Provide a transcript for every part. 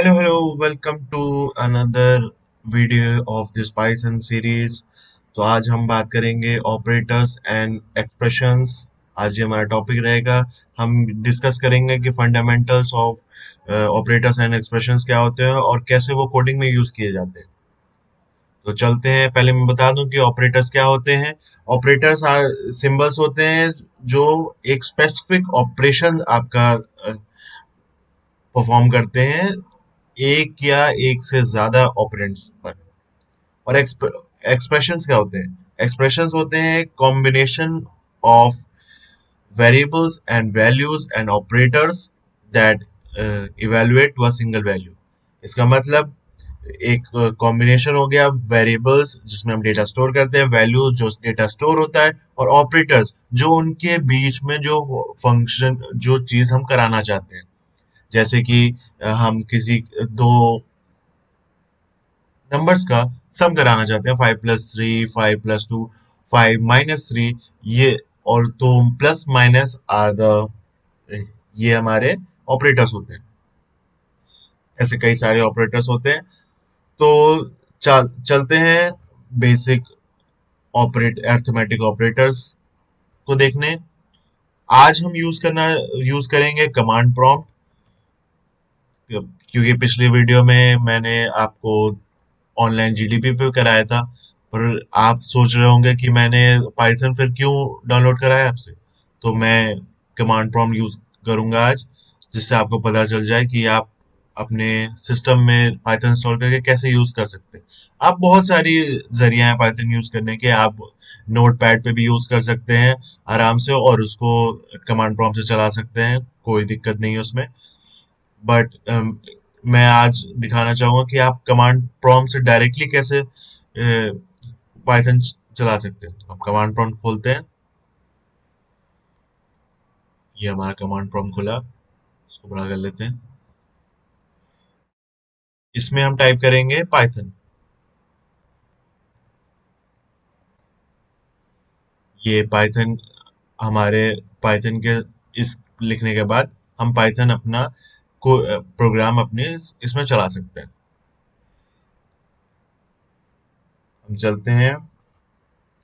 Hello, welcome to another video of this Python series। तो आज हम बात करेंगे ऑपरेटर्स एंड एक्सप्रेशंस। आज ये हमारा टॉपिक रहेगा। हम डिस्कस करेंगे कि fundamentals of operators and expressions क्या होते हैं और कैसे वो कोडिंग में यूज किए जाते हैं। तो चलते हैं, पहले मैं बता दूं कि ऑपरेटर्स क्या होते हैं। ऑपरेटर्स सिंबल्स होते हैं जो एक स्पेसिफिक ऑपरेशन आपका परफॉर्म करते हैं एक या एक से ज्यादा ऑपरेंड्स पर। और एक्सप्रेशंस क्या होते हैं? एक्सप्रेशंस होते हैं combination of variables and values and operators that evaluate to a single value. इसका मतलब एक कॉम्बिनेशन हो गया वेरिएबल्स जिसमें हम डेटा स्टोर करते हैं, वैल्यू जो डेटा स्टोर होता है, और ऑपरेटर्स जो उनके बीच में जो फंक्शन जो चीज हम कराना चाहते हैं। जैसे कि हम किसी दो नंबर्स का सम कराना चाहते हैं, 5+3, 5+2, 5-3, ये। और तो प्लस माइनस आर द ये हमारे ऑपरेटर्स होते हैं। ऐसे कई सारे ऑपरेटर्स होते हैं। तो चलते हैं बेसिक अर्थमेटिक ऑपरेटर्स को देखने। आज हम यूज करेंगे कमांड प्रॉम्प्ट, क्योंकि पिछले वीडियो में मैंने आपको ऑनलाइन जीडीपी पे कराया था। पर आप सोच रहे होंगे कि मैंने पाइथन फिर क्यों डाउनलोड कराया आपसे। तो मैं कमांड प्रॉम्प्ट यूज करूंगा आज, जिससे आपको पता चल जाए कि आप अपने सिस्टम में पाइथन इंस्टॉल करके कैसे यूज कर सकते हैं। आप बहुत सारी जरिया हैं पाइथन यूज करने के। आप नोट पैड पे भी यूज कर सकते हैं आराम से, और उसको कमांड प्रॉम्प्ट से चला सकते हैं, कोई दिक्कत नहीं है उसमें। बट मैं आज दिखाना चाहूंगा कि आप कमांड प्रॉम्प्ट से डायरेक्टली कैसे पाइथन चला सकते हैं। आप कमांड प्रॉम्प्ट खोलते हैं। ये हमारा कमांड प्रॉम्प्ट खुला, इसको बड़ा कर लेते हैं। इसमें हम टाइप करेंगे पाइथन। ये पाइथन हमारे पाइथन के इस लिखने के बाद हम पाइथन अपना को प्रोग्राम अपने इसमें चला सकते हैं। हम चलते हैं।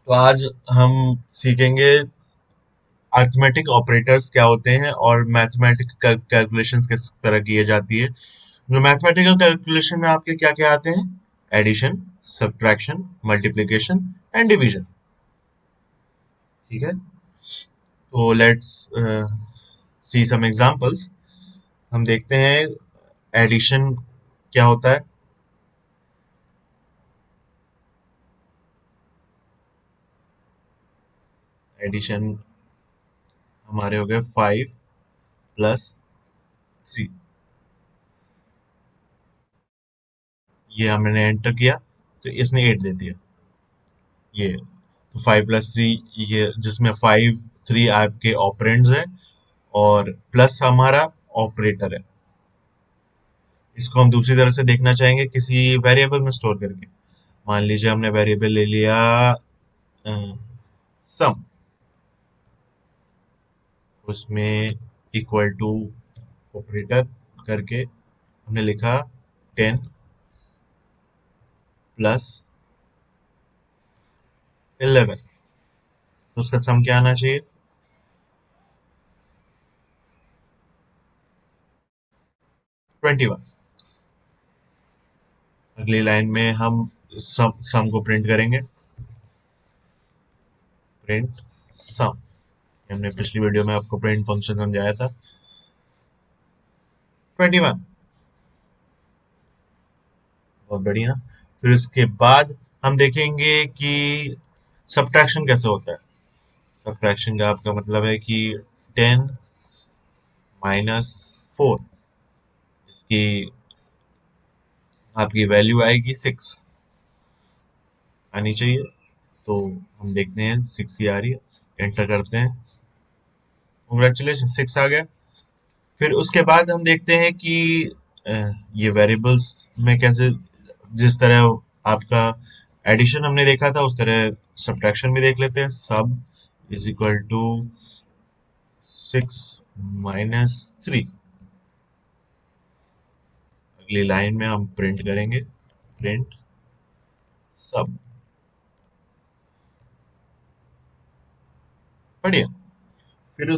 तो आज हम सीखेंगे अरिथमेटिक ऑपरेटर्स क्या होते हैं और मैथमेटिकल कैलकुलेशंस किस तरह की जाती है। जो मैथमेटिकल कैलकुलेशन में आपके क्या क्या आते हैं? Addition, subtraction, multiplication and division. ठीक है। तो लेट्स सी सम एग्जांपल्स। हम देखते हैं एडिशन क्या होता है। एडिशन हमारे हो गए 5+3। ये हमने एंटर किया तो इसने 8 दे दिया। ये तो 5+3, ये जिसमें 5, 3 आपके ऑपरेंड्स हैं और प्लस हमारा ऑपरेटर है। इसको हम दूसरी तरह से देखना चाहेंगे, किसी वेरिएबल में स्टोर करके। मान लीजिए हमने वेरिएबल ले लिया सम, उसमें इक्वल टू ऑपरेटर करके हमने लिखा 10+11। तो उसका सम क्या आना चाहिए? 21। अगली लाइन में हम सम को प्रिंट करेंगे। प्रिंट सम, हमने पिछली वीडियो में आपको प्रिंट फंक्शन समझाया था। 21। बहुत बढ़िया। फिर उसके बाद हम देखेंगे कि सब्ट्रैक्शन कैसे होता है। सब्ट्रैक्शन का आपका मतलब है कि 10-4, इसकी आपकी वैल्यू आएगी 6 आनी चाहिए। तो हम देखते हैं 6 ही आ रही है, एंटर करते हैं। कॉन्ग्रेचुलेशन, 6 आ गया। फिर उसके बाद हम देखते हैं कि अ, ये वेरिएबल्स में कैसे, जिस तरह आपका एडिशन हमने देखा था उस तरह सब्ट्रैक्शन भी देख लेते हैं। सब इज इक्वल टू 6-3। अगली लाइन में हम प्रिंट करेंगे, प्रिंट सब। बढ़िया। फिर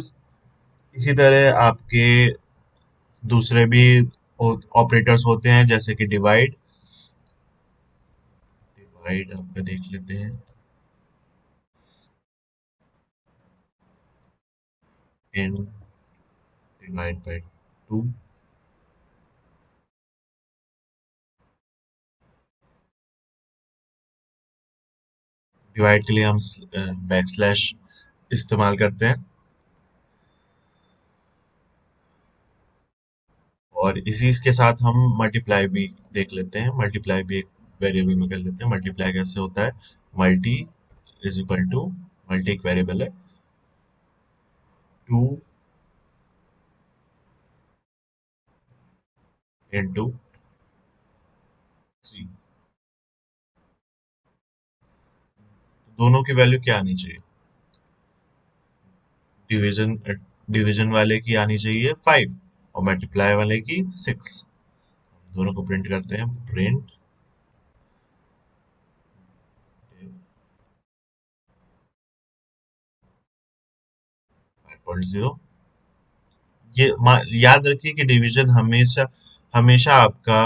इसी तरह आपके दूसरे भी ऑपरेटर्स होते हैं, जैसे कि डिवाइड। डिवाइड आपका देख लेते हैं। N divide by two. Divide के लिए हम बैक स्लैश इस्तेमाल करते हैं। और इसी के साथ हम मल्टीप्लाई भी देख लेते हैं। मल्टीप्लाई भी एक वेरिएबल में कर लेते हैं। मल्टीप्लाई कैसे होता है? Multi is equal to, multi एक वेरिएबल है, टू इंटू थ्री। दोनों की वैल्यू क्या आनी चाहिए? डिवीजन डिवीजन वाले की आनी चाहिए 5 और मल्टीप्लाई वाले की 6। दोनों को प्रिंट करते हैं, प्रिंट 5.0। याद रखिए कि डिवीजन हमेशा हमेशा आपका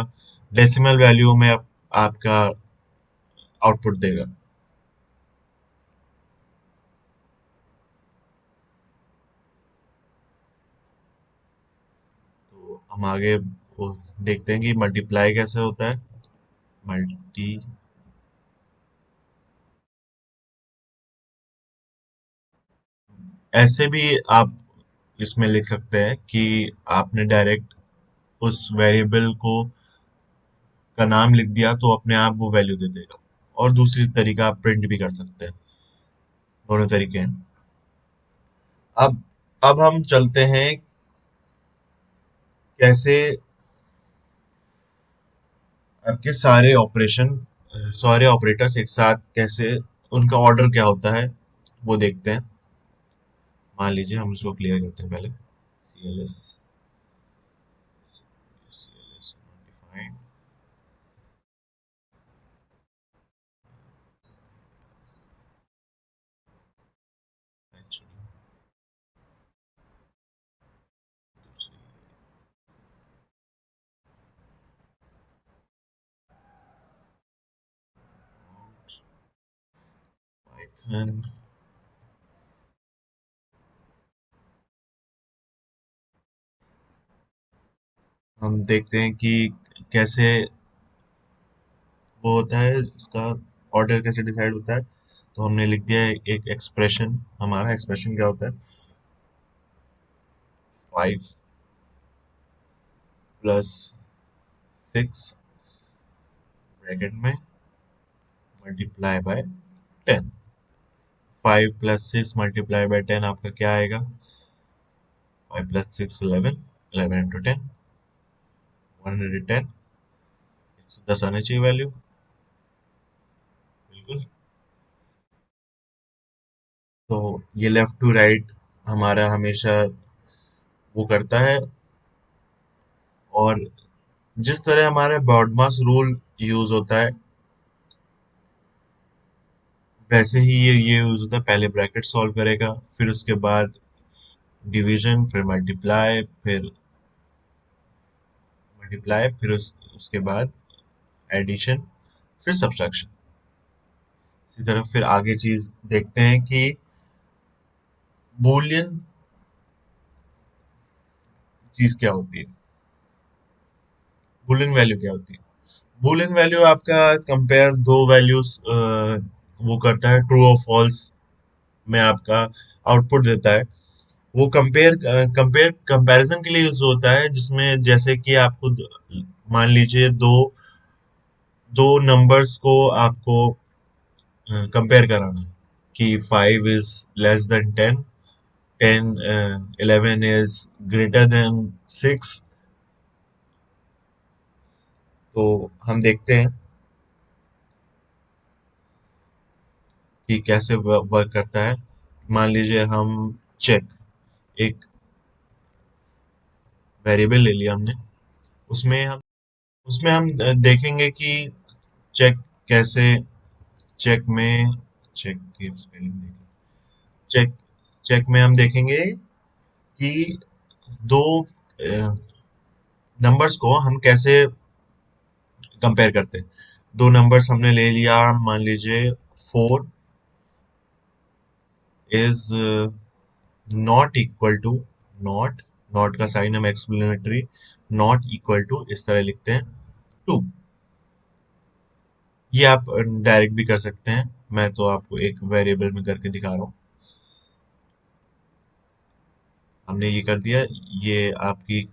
डेसिमल वैल्यू में आपका आउटपुट देगा। तो हम आगे वो देखते हैं कि मल्टीप्लाई कैसे होता है। मल्टी ऐसे भी आप इसमें लिख सकते हैं कि आपने डायरेक्ट उस वेरिएबल को का नाम लिख दिया तो अपने आप वो वैल्यू दे देगा। और दूसरी तरीका आप प्रिंट भी कर सकते हैं। दोनों तरीके हैं। अब अब हम चलते हैं कैसे आपके सारे ऑपरेटर्स एक साथ कैसे उनका ऑर्डर क्या होता है वो देखते हैं। मान लीजिए हम इसको क्लियर करते हैं पहले। C L S define Python. हम देखते हैं कि कैसे वो होता है, इसका ऑर्डर कैसे डिसाइड होता है। तो हमने लिख दिया है एक एक्सप्रेशन। हमारा एक्सप्रेशन क्या होता है? 5 + 6 ब्रैकेट में मल्टीप्लाई बाय 10। 5 + 6 मल्टीप्लाई बाय 10 आपका क्या आएगा? 5 + 6 11। 11 × 10 110। 110 आनी चाहिए वैल्यू। बिल्कुल। तो ये लेफ्ट टू राइट हमारा हमेशा वो करता है। और जिस तरह हमारे बॉडमास रूल यूज होता है वैसे ही ये यूज होता है। पहले ब्रैकेट सॉल्व करेगा, फिर उसके बाद डिवीजन, फिर मल्टीप्लाई, फिर उसके बाद एडिशन, फिर सब्ट्रैक्शन। इसी तरह फिर आगे चीज देखते हैं कि बूलियन चीज क्या होती है। बूलियन वैल्यू क्या होती है? बूलियन वैल्यू आपका कंपेयर दो वैल्यूज वो करता है, ट्रू और फॉल्स में आपका आउटपुट देता है। वो कंपैरिजन के लिए यूज होता है, जिसमें जैसे कि आपको मान लीजिए दो दो नंबर्स को आपको कंपेयर कराना है कि 5 is less than 10, 11 is greater than 6। तो हम देखते हैं कि कैसे वर्क करता है। मान लीजिए हम चेक एक वेरिएबल ले लिया हमने, उसमें हम उसमें हम देखेंगे कि चेक कैसे, चेक में, चेक की स्पेलिंग देखें, चेक, चेक में हम देखेंगे कि दो नंबर्स को हम कैसे कंपेयर करते हैं। दो नंबर्स हमने ले लिया, मान लीजिए 4 is not equal to, not, not का साइन हम एक्सप्लेनेटरी, नॉट इक्वल टू इस तरह लिखते हैं 2। ये आप डायरेक्ट भी कर सकते हैं, मैं तो आपको एक वेरिएबल में करके दिखा रहा हूँ। हमने ये कर दिया, ये आपकी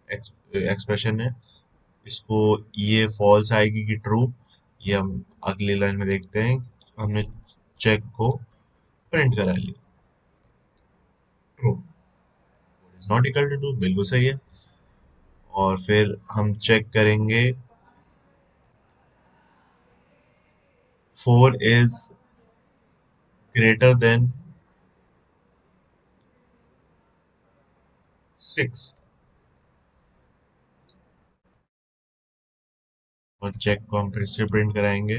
एक्सप्रेशन है। इसको, ये फॉल्स आएगी कि ट्रू, ये हम अगली लाइन में देखते हैं। हमने चेक को प्रिंट करा लिया, true is not equal to 2, बिल्कुल सही है। और फिर हम चेक करेंगे 4 इज ग्रेटर देन 6, और चेक को हम फिर से प्रिंट कराएंगे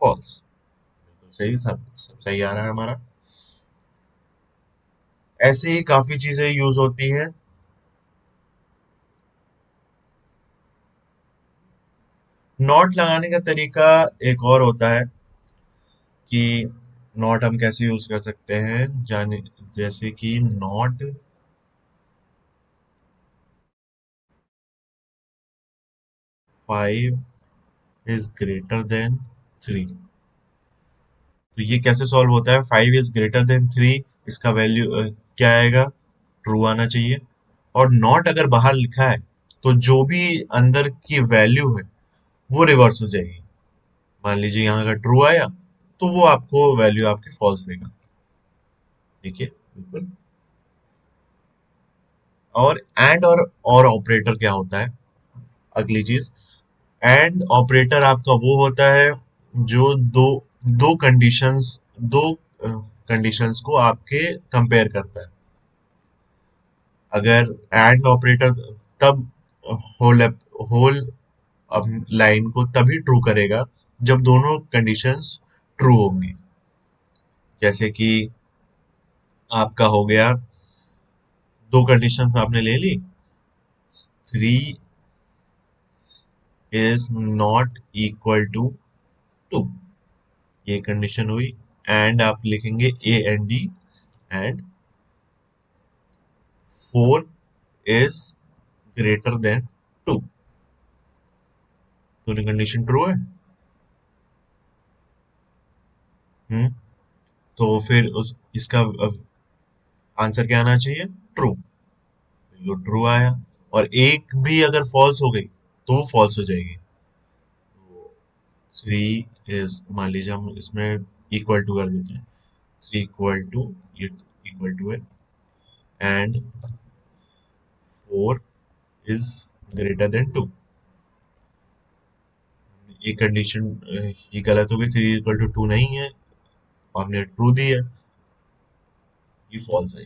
फॉल्स। बिल्कुल सही, सब सही आ रहा है हमारा। ऐसे ही काफी चीजें यूज होती हैं। नॉट लगाने का तरीका एक और होता है कि नॉट हम कैसे यूज कर सकते हैं, जाने, जैसे कि नॉट 5 इज ग्रेटर देन 3। तो ये कैसे सॉल्व होता है, 5 इज ग्रेटर देन 3, इसका वैल्यू क्या आएगा, ट्रू आना चाहिए। और नॉट अगर बाहर लिखा है तो जो भी अंदर की वैल्यू है वो रिवर्स हो जाएगी। मान लीजिए यहाँ का ट्रू आया तो वो आपको वैल्यू आपकी फॉल्स देगा। देखिए बिल्कुल। और एंड और ऑपरेटर क्या होता है, अगली चीज, एंड ऑपरेटर आपका वो होता है जो दो दो कंडीशंस दो कंडीशंस को आपके कंपेयर करता है। अगर एंड ऑपरेटर तब होल होल लाइन को तभी ट्रू करेगा जब दोनों कंडीशंस ट्रू होंगी। जैसे कि आपका हो गया, दो कंडीशंस आपने ले ली, 3 इज नॉट इक्वल टू 2, ये कंडीशन हुई। एंड आप लिखेंगे AND, and 4 is greater than 2, दोनों कंडीशन ट्रू है। हम्म। तो फिर उस इसका आंसर क्या आना चाहिए, ट्रू। तो ट्रू आया। और एक भी अगर फॉल्स हो गई तो वो फॉल्स हो जाएगी। 3 इज, मान लीजिए हम इसमें इक्वल टू कर देते हैं, 3 इक्वल टू, ये इक्वल टू है, एंड 4 इज ग्रेटर देन 2। ये कंडीशन ये गलत हो गई, 3 इक्वल टू 2 नहीं है, और हमने ट्रू दी है, ये फॉल्स है।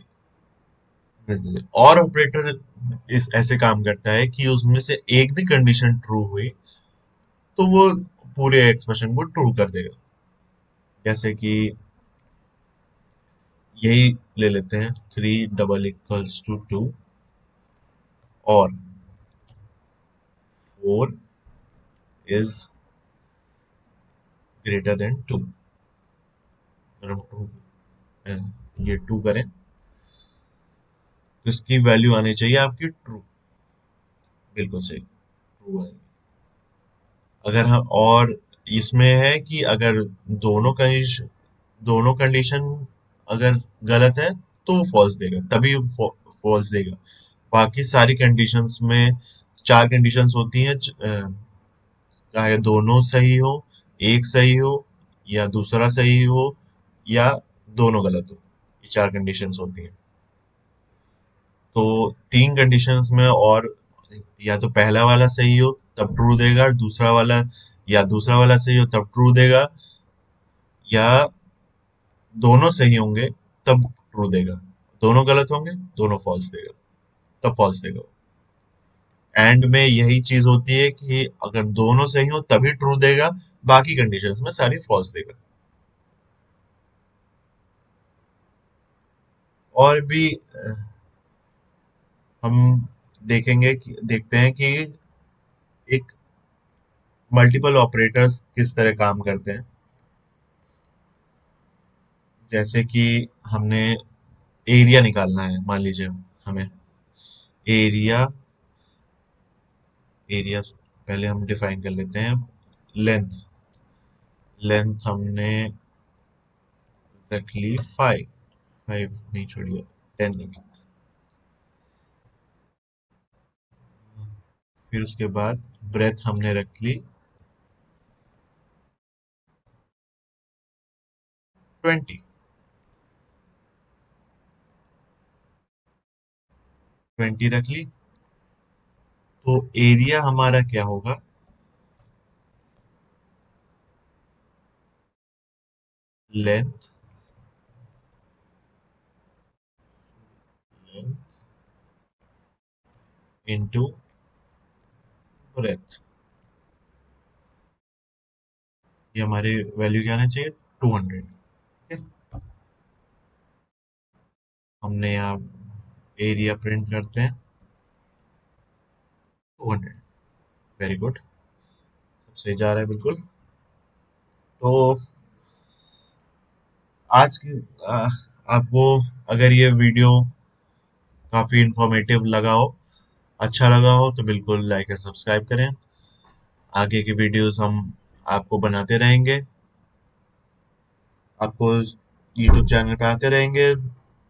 और ऑपरेटर इस ऐसे काम करता है कि उसमें से एक भी कंडीशन ट्रू हुई तो वो पूरे एक्सप्रेशन को ट्रू कर देगा। जैसे कि यही ले लेते हैं, 3 डबल इक्वल्स टू 2, और 4 इज ग्रेटर देन 2। अगर हम ये 2 करें तो इसकी वैल्यू आनी चाहिए आपकी ट्रू, बिल्कुल सही, ट्रू है। अगर हम, और इसमें है कि अगर दोनों कंडीशन अगर गलत है तो वो फॉल्स देगा, तभी फॉल्स देगा। बाकी सारी कंडीशंस में, चार कंडीशंस होती हैं, चाहे दोनों सही हो, एक सही हो, या दूसरा सही हो, या दोनों गलत हो, ये चार कंडीशंस होती हैं। तो तीन कंडीशंस में, और या तो पहला वाला सही हो तब ट्रू देगा, दूसरा वाला, या दूसरा वाला सही हो तब ट्रू देगा, या दोनों सही होंगे तब ट्रू देगा, दोनों गलत होंगे दोनों फॉल्स देगा, तब फॉल्स देगा। एंड में यही चीज होती है कि अगर दोनों सही हो तभी ट्रू देगा, बाकी कंडीशंस में सारी फॉल्स देगा। और भी हम देखते हैं कि एक मल्टीपल ऑपरेटर्स किस तरह काम करते हैं। जैसे कि हमने एरिया निकालना है, मान लीजिए हमें एरिया एरिया पहले हम डिफाइन कर लेते हैं। लेंथ लेंथ हमने रख ली 5, 5 नहीं छोड़िए, 10 रख ली। फिर उसके बाद ब्रेथ हमने रख ली 20, 20 रख ली। तो एरिया हमारा क्या होगा? लेंथ लेंथ इंटू ब्रेथ, ये हमारी वैल्यू क्या आना चाहिए? 200। ठीक है, हमने यहाँ एरिया प्रिंट करते हैं 200। वेरी गुड, सब सही जा रहा है बिल्कुल। तो आज की आपको अगर ये वीडियो काफी इंफॉर्मेटिव लगा हो, अच्छा लगा हो, तो बिल्कुल लाइक और सब्सक्राइब करें। आगे की वीडियोस हम आपको बनाते रहेंगे, आपको यूट्यूब चैनल पे आते रहेंगे,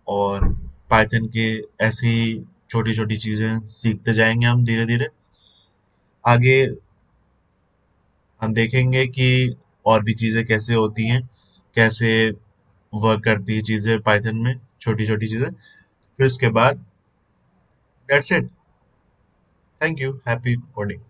और पाइथन के ऐसी छोटी छोटी चीजें सीखते जाएंगे हम धीरे धीरे। आगे हम देखेंगे कि और भी चीजें कैसे होती हैं, कैसे वर्क करती है चीजें पाइथन में, छोटी छोटी चीजें। फिर उसके बाद that's it. Thank you, happy coding.